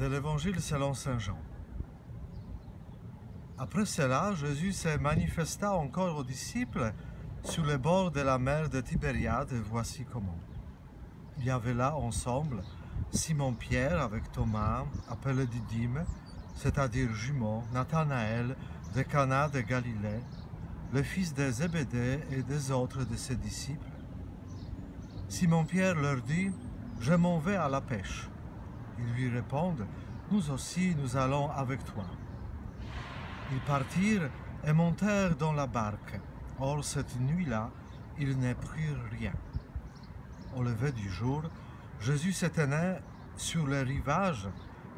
de l'Évangile selon Saint Jean. Après cela, Jésus se manifesta encore aux disciples sur les bords de la mer de Tibériade, et voici comment. Il y avait là ensemble Simon-Pierre avec Thomas, appelé Didyme, c'est-à-dire jumeau, Nathanaël de Cana de Galilée, le fils de Zébédée et des autres de ses disciples. Simon-Pierre leur dit, « Je m'en vais à la pêche. » Ils lui répondent, « Nous aussi, nous allons avec toi. » Ils partirent et montèrent dans la barque. Or, cette nuit-là, ils ne prirent rien. Au lever du jour, Jésus se tenait sur le rivage,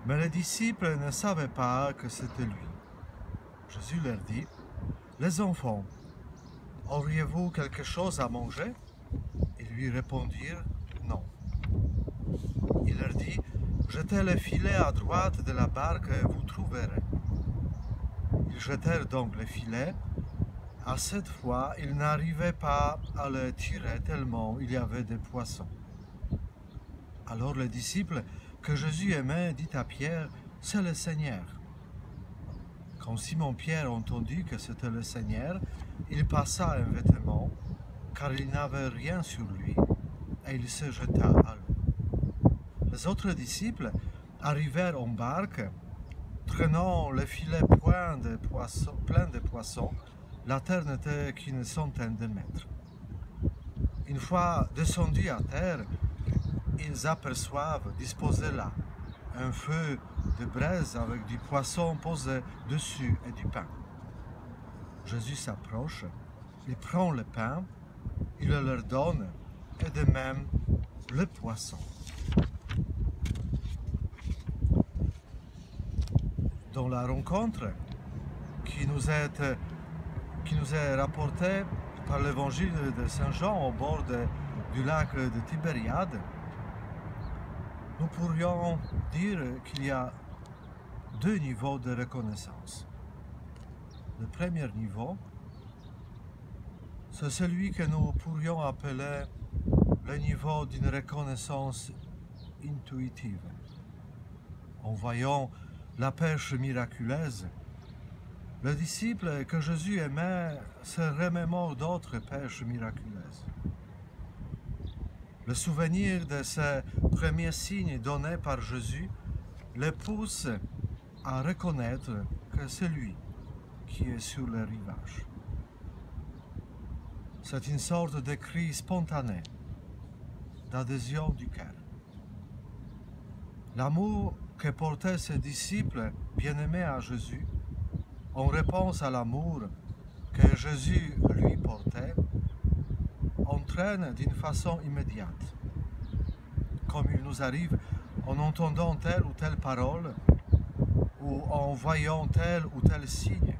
mais les disciples ne savaient pas que c'était lui. Jésus leur dit, « Les enfants, auriez-vous quelque chose à manger ?» Ils lui répondirent, « Non. » Il leur dit, « Jetez le filet à droite de la barque et vous trouverez. » Ils jetèrent donc le filet. À cette fois, ils n'arrivaient pas à le tirer tellement il y avait des poissons. Alors le disciple que Jésus aimait dit à Pierre, « C'est le Seigneur. » Quand Simon-Pierre entendit que c'était le Seigneur, il passa un vêtement, car il n'avait rien sur lui, et il se jeta à l'eau. Les autres disciples arrivèrent en barque, traînant le filet plein de poissons. La terre n'était qu'une centaine de mètres. Une fois descendus à terre, ils aperçoivent disposé là un feu de braise avec du poisson posé dessus et du pain. Jésus s'approche, il prend le pain, il le leur donne, et de même le poisson. Dans la rencontre qui nous est rapportée par l'évangile de Saint Jean au bord du lac de Tibériade, nous pourrions dire qu'il y a deux niveaux de reconnaissance. Le premier niveau, c'est celui que nous pourrions appeler le niveau d'une reconnaissance intuitive. En voyant la pêche miraculeuse, le disciple que Jésus aimait se remémore d'autres pêches miraculeuses. Le souvenir de ces premiers signes donnés par Jésus le pousse à reconnaître que c'est lui qui est sur le rivage. C'est une sorte de cri spontané, d'adhésion du cœur. L'amour que portaient ses disciples bien-aimés à Jésus, en réponse à l'amour que Jésus lui portait, entraîne d'une façon immédiate. Comme il nous arrive en entendant telle ou telle parole ou en voyant tel ou tel signe,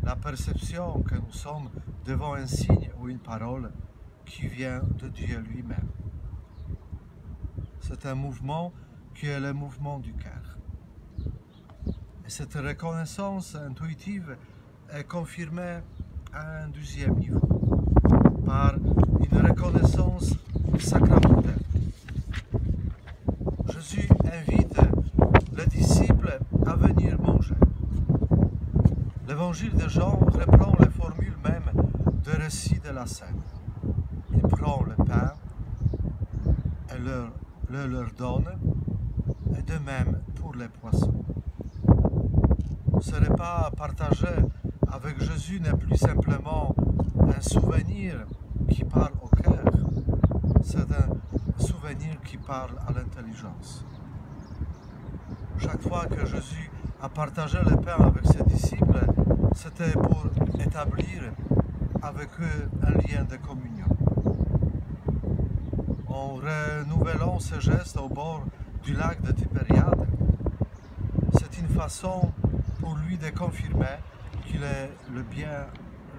la perception que nous sommes devant un signe ou une parole qui vient de Dieu lui-même. C'est un mouvement qui est le mouvement du cœur. Et cette reconnaissance intuitive est confirmée à un deuxième niveau, par une reconnaissance sacramentelle. Jésus invite les disciples à venir manger. L'évangile de Jean reprend les formules même de récit de la scène. Il prend le pain et le leur donne, et de même pour les poissons. Ce repas partagé avec Jésus n'est plus simplement un souvenir qui parle au cœur, c'est un souvenir qui parle à l'intelligence. Chaque fois que Jésus a partagé le pain avec ses disciples, c'était pour établir avec eux un lien de communion. En renouvelant ce geste au bord du lac de Tibériade, c'est une façon pour lui de confirmer qu'il est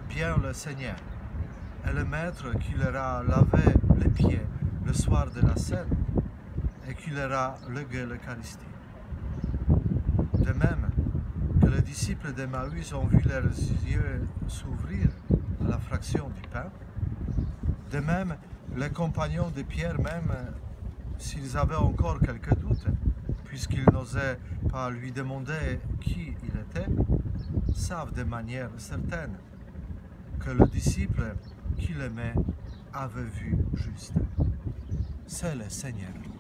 bien le Seigneur et le Maître qui leur a lavé les pieds le soir de la scène et qui leur a légué l'Eucharistie. De même que les disciples d'Emmaüs ont vu leurs yeux s'ouvrir à la fraction du pain, de même les compagnons de Pierre, même s'ils avaient encore quelques doutes, puisqu'ils n'osaient n'osaient pas lui demander qui il était, savent de manière certaine que le disciple qu'il aimait avait vu juste. C'est le Seigneur.